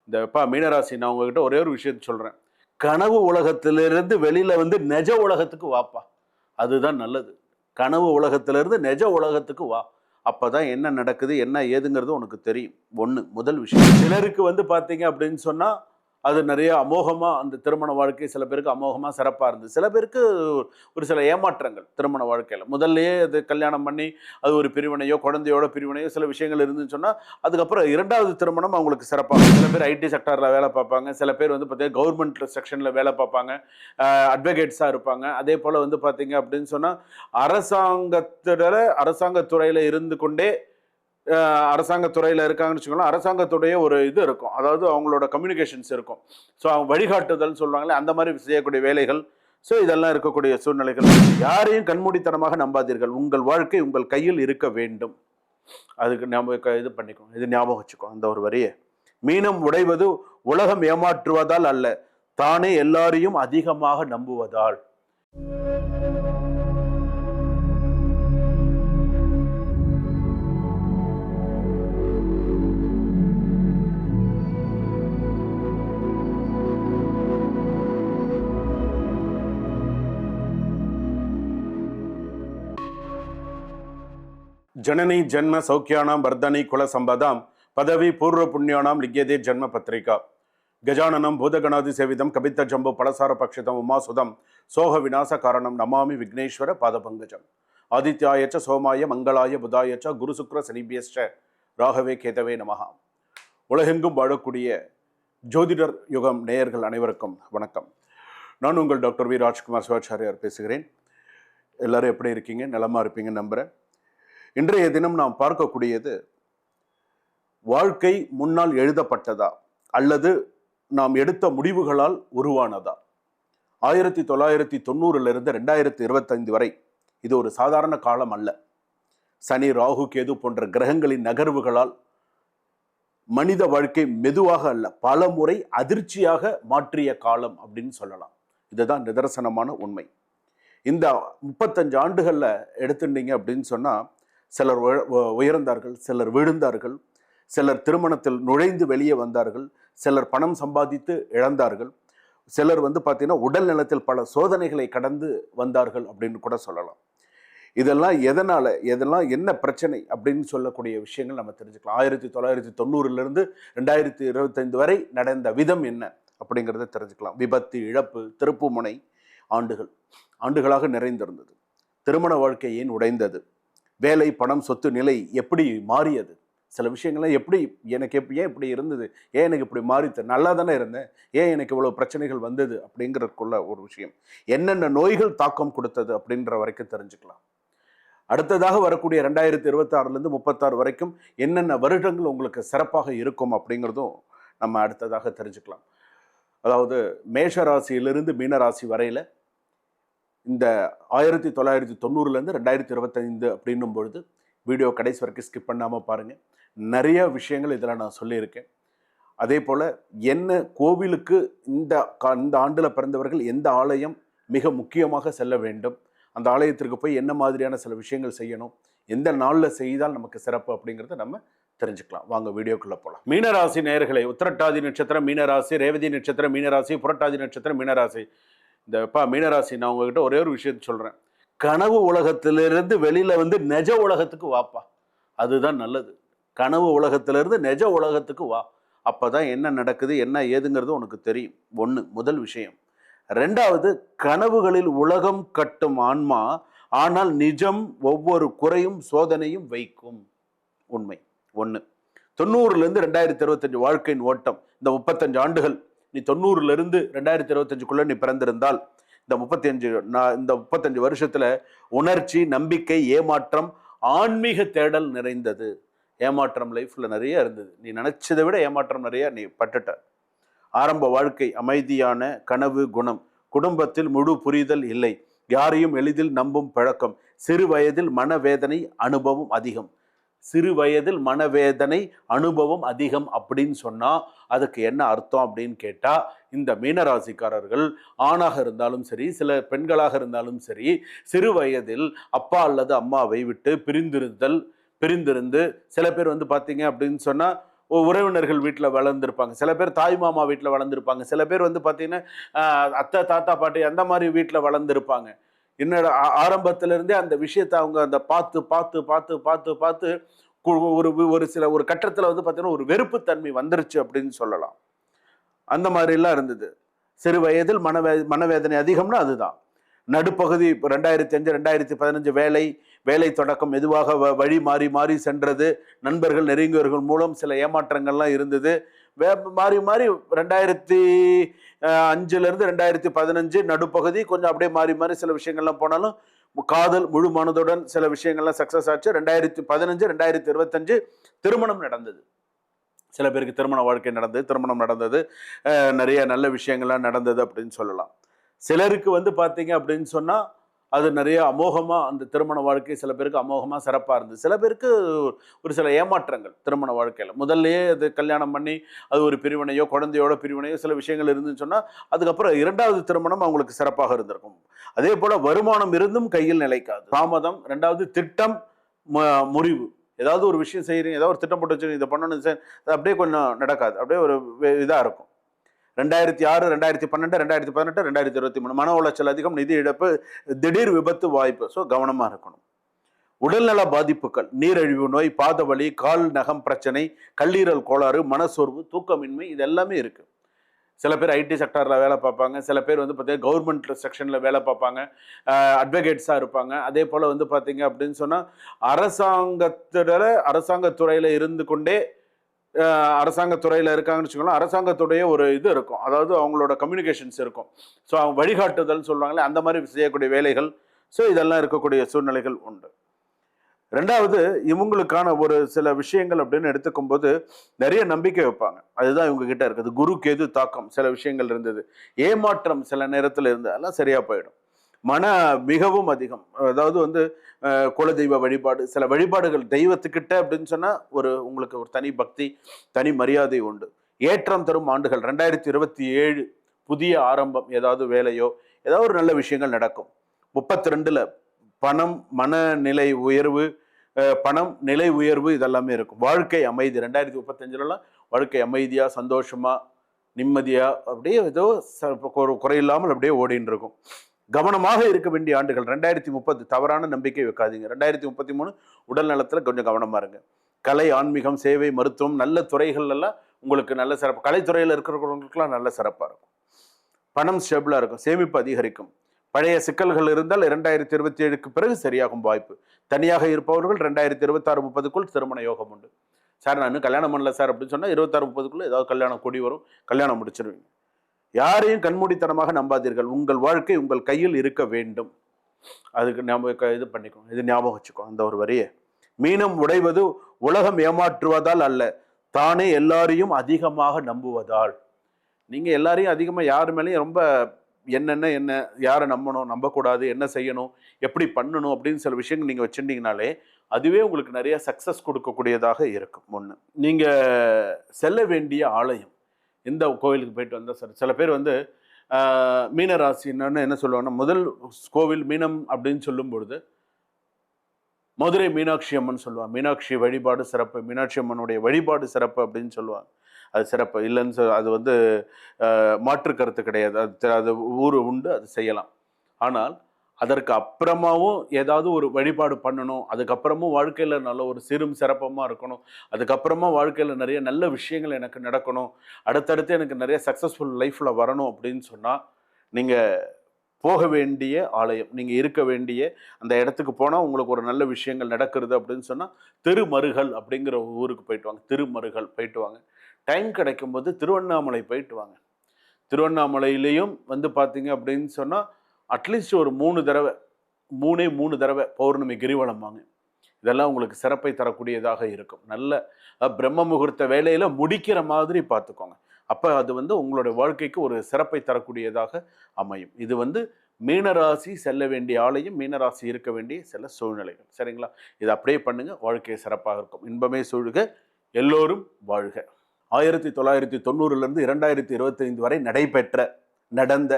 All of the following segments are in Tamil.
இந்த மீனராசி நான் உங்ககிட்ட ஒரே ஒரு விஷயத்த சொல்றேன். கனவு உலகத்திலிருந்து வெளியில வந்து நெஜ உலகத்துக்கு வாப்பா. அதுதான் நல்லது. கனவு உலகத்திலிருந்து நெஜ உலகத்துக்கு வா. அப்பதான் என்ன நடக்குது, என்ன ஏதுங்கிறது உனக்கு தெரியும். முதல் விஷயம். சிலருக்கு வந்து பார்த்தீங்க அப்படின்னு சொன்னா, அது நெறைய அமோகமா அந்த திருமண வாழ்க்கை சில பேருக்கு அமோகமா சிறப்பா இருந்தது. சில பேருக்கு ஒரு சில ஏமாற்றங்கள் திருமண வாழ்க்கையில. முதல்லயே அது கல்யாணம் பண்ணி, அது ஒரு பிரிவினையோ, குழந்தையோட பிரிவினையோ சில விஷயங்கள் இருந்துன்னு சொன்னா, அதுக்கப்புறம் 2வது திருமணம் அவங்களுக்கு சிறப்பா சில பேர் ஐடி செக்டார்ல வேலை பார்ப்பாங்க. சில பேர் வந்து பார்த்தீங்கன்னா, கவர்ன்மெண்ட் செக்ஷன்ல வேலை பார்ப்பாங்க. அட்வொகேட்ஸா இருப்பாங்க. அதே போல வந்து பார்த்தீங்க அப்படின்னு சொன்னா, அரசாங்கத் துறையில இருந்து கொண்டே அரசாங்கத் துறையில இருக்காங்கன்னு வச்சுக்கோங்களேன், அரசாங்கத்துடைய ஒரு இது இருக்கும். அதாவது அவங்களோட கம்யூனிகேஷன்ஸ் இருக்கும். ஸோ அவங்க வழிகாட்டுதல் சொல்லுவாங்களே, அந்த மாதிரி செய்யக்கூடிய வேலைகள். ஸோ இதெல்லாம் இருக்கக்கூடிய சூழ்நிலைகள். யாரையும் கண்மூடித்தனமாக நம்பாதீர்கள். உங்கள் வாழ்க்கை உங்கள் கையில் இருக்க வேண்டும். அதுக்கு நம்ம இது பண்ணிக்கோங்க. இது ஞாபகம் வச்சுக்கோ அந்த ஒரு வரிய. மீனம் உடைவது உலகம் ஏமாற்றுவதால் அல்ல, தானே எல்லாரையும் அதிகமாக நம்புவதால். ஜனனி ஜன்ம சௌக்கியானாம் வர்தனி குல சம்பதாம் பதவி பூர்வ புண்ணியானாம் லிக்யதே ஜன்ம பத்திரிகா கஜானனம் பூதகணாதி சேவிதம் கபித்த ஜம்பு பலசார பக்ஷிதம் உமாசுதம் சோக விநாச காரணம் நமாமி விக்னேஸ்வர பாதபங்கஜம் ஆதித்யாயச்ச சோமாய மங்களாய புதாயச்ச குரு சுக்ர சனிபியஸ்ட ராகவே கேதவே நமஹா. உலகெங்கும் வாழக்கூடிய ஜோதிடர் யுகம் நேயர்கள் அனைவருக்கும் வணக்கம். நான் உங்கள் டாக்டர் வி ராஜ்குமார் சிவாச்சாரியார் பேசுகிறேன். எல்லாரும் எப்படி இருக்கீங்க? நலமா இருப்பீங்க நம்புறேன். இன்றைய தினம் நாம் பார்க்கக்கூடியது, வாழ்க்கை முன்னால் எழுதப்பட்டதா அல்லது நாம் எடுத்த முடிவுகளால் உருவானதா? 1990 2025 வரை இது ஒரு சாதாரண காலம் அல்ல. சனி, ராகு, கேது போன்ற கிரகங்களின் நகர்வுகளால் மனித வாழ்க்கை மெதுவாக அல்ல, பல முறை அதிர்ச்சியாக மாற்றிய காலம் அப்படின்னு சொல்லலாம். இதுதான் நிதர்சனமான உண்மை. இந்த 35 ஆண்டுகள்ல எடுத்துட்டீங்க அப்படின்னு சொன்னா, சிலர் உயர்ந்தார்கள், சிலர் விழுந்தார்கள், சிலர் திருமணத்தில் நுழைந்து வெளியே வந்தார்கள், சிலர் பணம் சம்பாதித்து இழந்தார்கள், சிலர் வந்து பார்த்தீங்கன்னா உடல் நலத்தில் பல சோதனைகளை கடந்து வந்தார்கள் அப்படின்னு கூட சொல்லலாம். இதெல்லாம் இதெல்லாம் என்ன பிரச்சனை அப்படின்னு சொல்லக்கூடிய விஷயங்கள் நம்ம தெரிஞ்சுக்கலாம். 1990 2025 வரை நடந்த விதம் என்ன அப்படிங்கிறத தெரிஞ்சுக்கலாம். விபத்து, இழப்பு, திருப்புமுனை ஆண்டுகளாக நிறைந்திருந்தது. திருமண வாழ்க்கை ஏன் உடைந்தது? வேலை, பணம், சொத்து நிலை எப்படி மாறியது? சில விஷயங்கள்லாம் ஏன் இப்படி இருந்தது, ஏன் எனக்கு இப்படி மாறித்து, நல்லா தானே இருந்தேன், ஏன் எனக்கு இவ்வளவு பிரச்சனைகள் வந்தது அப்படிங்கிறதுக்குள்ள ஒரு விஷயம். என்னென்ன நோய்கள் தாக்கம் கொடுத்தது அப்படின்ற வரைக்கும் தெரிஞ்சுக்கலாம். அடுத்ததாக வரக்கூடிய 2026 36 வரைக்கும் என்னென்ன வருடங்கள் உங்களுக்கு சிறப்பாக இருக்கும் அப்படிங்கிறதும் நம்ம அடுத்ததாக தெரிஞ்சுக்கலாம். அதாவது மேஷ ராசியிலிருந்து மீனராசி வரையில இந்த 1990 2025 அப்படின்னும் பொழுது வீடியோ கடைசி வரைக்கும் ஸ்கிப் பண்ணாமல் பாருங்கள். நிறைய விஷயங்கள் இதில் நான் சொல்லியிருக்கேன். அதே போல் என்ன கோவிலுக்கு இந்த ஆண்டில் பிறந்தவர்கள் எந்த ஆலயம் மிக முக்கியமாக செல்ல வேண்டும், அந்த ஆலயத்திற்கு போய் என்ன மாதிரியான சில விஷயங்கள் செய்யணும், எந்த நாளில் செய்தால் நமக்கு சிறப்பு அப்படிங்கிறத நம்ம தெரிஞ்சுக்கலாம். வாங்க வீடியோக்குள்ளே போகலாம். மீனராசி நேயர்களை, உத்திரட்டாதி நட்சத்திரம் மீனராசி, ரேவதி நட்சத்திரம் மீனராசி, புரட்டாதி நட்சத்திரம் மீனராசி. மீனராசி நான் உங்ககிட்ட ஒரே ஒரு விஷயத்த சொல்றேன். கனவு உலகத்திலிருந்து வெளியில வந்து நெஜ உலகத்துக்கு வாப்பா. அதுதான் நல்லது. கனவு உலகத்திலிருந்து நெஜ உலகத்துக்கு வா. அப்பதான் என்ன நடக்குது, என்ன ஏதுங்கிறது உனக்கு தெரியும். முதல் விஷயம். 2வது, கனவுகளில் உலகம் கட்டும் ஆன்மா, ஆனால் நிஜம் ஒவ்வொரு குறையும் சோதனையும் வைக்கும். உண்மை. 90 2025 வாழ்க்கையின் ஓட்டம். இந்த 35 ஆண்டுகள் நீ 90 2025 நீ பிறந்திருந்தால் இந்த 35 வருஷத்துல உணர்ச்சி, நம்பிக்கை, ஏமாற்றம், ஆன்மீக தேடல் நிறைந்தது. ஏமாற்றம் லைஃப்ல நிறைய இருந்தது. நீ நினைச்சதை விட ஏமாற்றம் நிறைய நீ பட்டுட்ட. ஆரம்ப வாழ்க்கை அமைதியான கனவு குணம், குடும்பத்தில் முழு புரிதல் இல்லை, யாரையும் எளிதில் நம்பும் பழக்கம், சிறு வயதில் மனவேதனை அனுபவம் அதிகம். சிறு வயதில் மனவேதனை அனுபவம் அதிகம் அப்படின்னு சொன்னா அதுக்கு என்ன அர்த்தம் அப்படின்னு கேட்டா, இந்த மீனராசிக்காரர்கள் ஆணாக இருந்தாலும் சரி, சில பெண்களாக இருந்தாலும் சரி, சிறு வயதில் அப்பா அல்லது அம்மாவை விட்டு பிரிந்திருந்து சில பேர் வந்து பார்த்தீங்க அப்படின்னு சொன்னா உறவினர்கள் வீட்டில் வளர்ந்துருப்பாங்க, சில பேர் தாய் மாமா வீட்டில் வளர்ந்துருப்பாங்க, சில பேர் வந்து பார்த்தீங்கன்னா அத்தை தாத்தா பாட்டி அந்த மாதிரி வீட்டில் வளர்ந்துருப்பாங்க. என்னோட ஆரம்பத்திலிருந்தே அந்த விஷயத்தை அவங்க அந்த பார்த்து பார்த்து பார்த்து பார்த்து பார்த்து ஒரு ஒரு சில ஒரு கட்டத்தில் வந்து பார்த்தீங்கன்னா ஒரு வெறுப்புத்தன்மை வந்துருச்சு அப்படின்னு சொல்லலாம். அந்த மாதிரிலாம் இருந்தது. சிறு வயதில் மனவேதனை அதிகம்னா அதுதான். நடுப்பகுதி 2005 2015 வேலை தொடக்கம் மெதுவாக வழி மாறி மாறி சென்றது. நண்பர்கள் நெருங்கியவர்கள் மூலம் சில ஏமாற்றங்கள்லாம் இருந்தது. மாறி மாறி 2005லேருந்து 2015 நடுப்பகுதி கொஞ்சம் அப்படியே மாறி மாறி சில விஷயங்கள்லாம் போனாலும் காதல் முழு மனதுடன் சில விஷயங்கள்லாம் சக்சஸ் ஆச்சு. 2015 2025 திருமணம் நடந்தது. சில பேருக்கு திருமண வாழ்க்கை நடந்தது, திருமணம் நடந்தது, நிறைய நல்ல விஷயங்கள்லாம் நடந்தது அப்படின்னு சொல்லலாம். சிலருக்கு வந்து பார்த்தீங்க அப்படின்னு சொன்னா அது நிறைய அமோகமா அந்த திருமண வாழ்க்கை சில பேருக்கு அமோகமா சிறப்பா இருந்தது. சில பேருக்கு ஒரு சில ஏமாற்றங்கள் திருமண வாழ்க்கையில. முதல்லயே அது கல்யாணம் பண்ணி அது ஒரு பிரிவினையோ, குழந்தையோட பிரிவினையோ சில விஷயங்கள் இருந்துன்னு சொன்னா, அதுக்கப்புறம் 2வது திருமணம் அவங்களுக்கு சிறப்பாக இருந்திருக்கும். அதே போல வருமானம் இருந்தும் கையில் நிலைக்காது. தாமதம். 2வது திட்டம் முறிவு. ஏதாவது ஒரு விஷயம் செய்யறீங்க, ஏதாவது ஒரு திட்டம் போட்டு வச்சுருக்கீங்க, இதை பண்ணணும் சார், அது அப்படியே கொஞ்சம் நடக்காது. அப்படியே ஒரு இதா இருக்கும். 2006 2012 2018 2023 மன உளைச்சல் அதிகம், நிதி இழப்பு, திடீர் விபத்து வாய்ப்பு. ஸோ கவனமா இருக்கணும். உடல்நல பாதிப்புகள், நீரிழிவு நோய், பாதவலி, கால் நகம் பிரச்சனை, கல்லீரல் கோளாறு, மனசோர்வு, தூக்கமின்மை, இது எல்லாமே இருக்கு. சில பேர் ஐடி செக்டார்ல வேலை பார்ப்பாங்க, சில பேர் வந்து பார்த்தீங்கன்னா கவர்மெண்ட் செக்ஷன்ல வேலை பார்ப்பாங்க, அட்வொகேட்ஸாக இருப்பாங்க. அதே போல வந்து பார்த்தீங்க அப்படின்னு சொன்னா அரசாங்கத்துறையில இருந்து கொண்டே அரசாங்கத்துறையில் இருக்காங்கன்னு வச்சுக்கோங்களேன். அரசாங்கத்துடைய ஒரு இது இருக்கும், அதாவது அவங்களோட கம்யூனிகேஷன்ஸ் இருக்கும். ஸோ அவங்க வழிகாட்டுதல் சொல்லுவாங்களே அந்த மாதிரி செய்யக்கூடிய வேலைகள். ஸோ இதெல்லாம் இருக்கக்கூடிய சூழ்நிலைகள் உண்டு. 2வது இவங்களுக்கான ஒரு சில விஷயங்கள் அப்படின்னு எடுத்துக்கும் போது நிறைய நம்பிக்கை வைப்பாங்க. அதுதான் இவங்க கிட்ட இருக்குது. குரு கேது தாக்கம் சில விஷயங்கள் இருந்தது, ஏமாற்றம் சில நேரத்தில் இருந்து அதெல்லாம் சரியா போயிடும். மன மிகவும் அதிகம், அதாவது வந்து குலதெய்வ வழிபாடு, சில வழிபாடுகள் தெய்வத்துக்கிட்ட அப்படின்னு சொன்னா உங்களுக்கு ஒரு தனி பக்தி, தனி மரியாதை உண்டு. ஏற்றம் தரும் ஆண்டுகள் 2027 புதிய ஆரம்பம், ஏதாவது வேலையோ ஏதாவது ஒரு நல்ல விஷயங்கள் நடக்கும். 32ல பணம், மனநிலை உயர்வு, பணம் நிலை உயர்வு இதெல்லாமே இருக்கும். வாழ்க்கை அமைதி 2035லாம் வாழ்க்கை அமைதியா சந்தோஷமா நிம்மதியா அப்படியே ஏதோ குறையில்லாமல் அப்படியே ஓடின்னு இருக்கும். கவனமாக இருக்க வேண்டிய ஆண்டுகள் 2030, தவறான நம்பிக்கை வைக்காதீங்க. 2033 உடல் நலத்துல கொஞ்சம் கவனமா இருங்க. கலை, ஆன்மீகம், சேவை, மருத்துவம், நல்ல துறைகள் எல்லாம் உங்களுக்கு நல்ல சிறப்பு. கலைத்துறையில் இருக்கிறவங்களுக்குலாம் நல்ல சிறப்பா இருக்கும். பணம் ஸ்டேபிளா இருக்கும், சேமிப்பு அதிகரிக்கும். பழைய சிக்கல்கள் இருந்தால் 2027க்கு பிறகு சரியாகும் வாய்ப்பு. தனியாக இருப்பவர்கள் 2026-30க்குள் திருமண யோகம் உண்டு. சார் நான் இன்னும் கல்யாணம் பண்ணல சார் அப்படின்னு சொன்னா 26-30க்குள்ள ஏதாவது கல்யாணம் கூடி வரும், கல்யாணம் முடிச்சிருவீங்க. யாரையும் கண்மூடித்தனமாக நம்பாதீர்கள். உங்கள் வாழ்க்கை உங்கள் கையில் இருக்க வேண்டும். அதுக்கு இது பண்ணிக்கோங்க, இது ஞாபகம் வச்சுக்கோ அந்த ஒரு வரியை. மீனம் உடைவது உலகம் ஏமாற்றுவதால் அல்ல, தானே எல்லாரையும் அதிகமாக நம்புவதால். நீங்க எல்லாரையும் அதிகமா யாரு மேலேயும் ரொம்ப என்ன யாரை நம்பணும், நம்பக்கூடாது, என்ன செய்யணும், எப்படி பண்ணணும் அப்படின்னு சில விஷயங்கள் நீங்க வச்சுட்டீங்கனாலே அதுவே உங்களுக்கு நிறைய சக்சஸ் கொடுக்கக்கூடியதாக இருக்கும். ஒண்ணு, நீங்க செல்ல வேண்டிய ஆலயம், எந்த கோவிலுக்கு போயிட்டு வந்தால் சார், சில பேர் வந்து மீனராசின்னு என்ன சொல்லுவாங்கன்னா, முதல் கோவில் மீனம் அப்படின்னு சொல்லும் பொழுது மதுரை மீனாட்சி அம்மன் சொல்லுவாங்க. மீனாட்சி வழிபாடு சிறப்பு, மீனாட்சி அம்மனுடைய வழிபாடு சிறப்பு அப்படின்னு சொல்லுவாங்க. அது சிறப்பு இல்லைன்னு அது வந்து மாற்று கருத்து கிடையாது. அது ஊர் உண்டு, அது செய்யலாம். ஆனால் அதற்கு அப்புறமாவும் ஏதாவது ஒரு வழிபாடு பண்ணணும், அதுக்கப்புறமும் வாழ்க்கையில் நல்ல ஒரு சிறும் சிறப்பமாக இருக்கணும், அதுக்கப்புறமா வாழ்க்கையில் நிறைய நல்ல விஷயங்கள் எனக்கு நடக்கணும், அடுத்தடுத்து எனக்கு நிறைய சக்ஸஸ்ஃபுல் லைஃப்பில் வரணும் அப்படின்னு சொன்னால் நீங்கள் போக வேண்டிய ஆலயம், நீங்கள் இருக்க வேண்டிய அந்த இடத்துக்கு போனால் உங்களுக்கு ஒரு நல்ல விஷயங்கள் நடக்கிறது அப்படின்னு சொன்னால் திருமருகல் அப்படிங்கிற ஊருக்கு போயிட்டு வாங்க. திருமருகல் போயிட்டு வாங்க. டைம் கிடைக்கும்போது திருவண்ணாமலை போயிட்டு வாங்க. திருவண்ணாமலையிலையும் வந்து பார்த்தீங்க அப்படின்னு சொன்னால் அட்லீஸ்ட் ஒரு 3 தடவை பௌர்ணமி கிரிவலம் வாங்க. இதெல்லாம் உங்களுக்கு சிறப்பை தரக்கூடியதாக இருக்கும். நல்ல பிரம்ம முகூர்த்த வேலையில் முடிக்கிற மாதிரி பார்த்துக்கோங்க. அப்போ அது வந்து உங்களுடைய வாழ்க்கைக்கு ஒரு சிறப்பை தரக்கூடியதாக அமையும். இது வந்து மீனராசி செல்ல வேண்டிய ஆலயம், மீனராசி இருக்க வேண்டிய சில சூழ்நிலைகள். சரிங்களா? இது அப்படியே பண்ணுங்க, வாழ்க்கை சிறப்பாக இருக்கும். இன்பமே சூழ்க, எல்லோரும் வாழ்க. 1990லேருந்து 2025 வரை நடந்த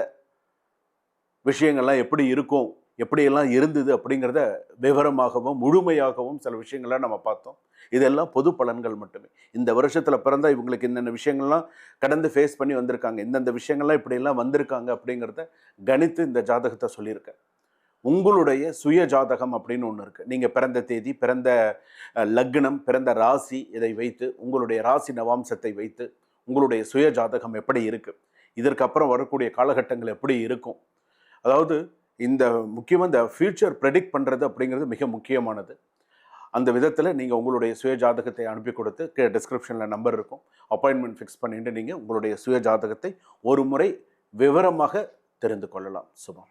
விஷயங்கள்லாம் எப்படி இருக்கும் எப்படியெல்லாம் இருந்தது அப்படிங்கிறத விவரமாகவும் முழுமையாகவும் சில விஷயங்களை நம்ம பார்த்தோம். இதெல்லாம் பொது பலன்கள் மட்டுமே. இந்த வருஷத்தில் பிறந்தா இவங்களுக்கு என்னென்ன விஷயங்கள்லாம் கடந்து ஃபேஸ் பண்ணி வந்திருக்காங்க, இந்தந்த விஷயங்கள்லாம் இப்படியெல்லாம் வந்திருக்காங்க அப்படிங்கிறத கணித்து இந்த ஜாதகத்தை சொல்லியிருக்கேன். உங்களுடைய சுய ஜாதகம் அப்படின்னு ஒன்று இருக்குது. நீங்கள் பிறந்த தேதி, பிறந்த லக்னம், பிறந்த ராசி, இதை வைத்து உங்களுடைய ராசி நவாம்சத்தை வைத்து உங்களுடைய சுய ஜாதகம் எப்படி இருக்குது, இதற்கப்புறம் வரக்கூடிய காலகட்டங்கள் எப்படி இருக்கும், அதாவது இந்த முக்கியமாக இந்த ஃபியூச்சர் ப்ரெடிக்ட் பண்ணுறது அப்படிங்கிறது மிக முக்கியமானது. அந்த விதத்தில் நீங்கள் உங்களுடைய சுய ஜாதகத்தை அனுப்பி கொடுத்து டிஸ்கிரிப்ஷனில் நம்பர் இருக்கும், அப்பாயின்மெண்ட் ஃபிக்ஸ் பண்ணிட்டு நீங்கள் உங்களுடைய சுய ஜாதகத்தை ஒரு முறை விவரமாக தெரிந்து கொள்ளலாம். சுபம்.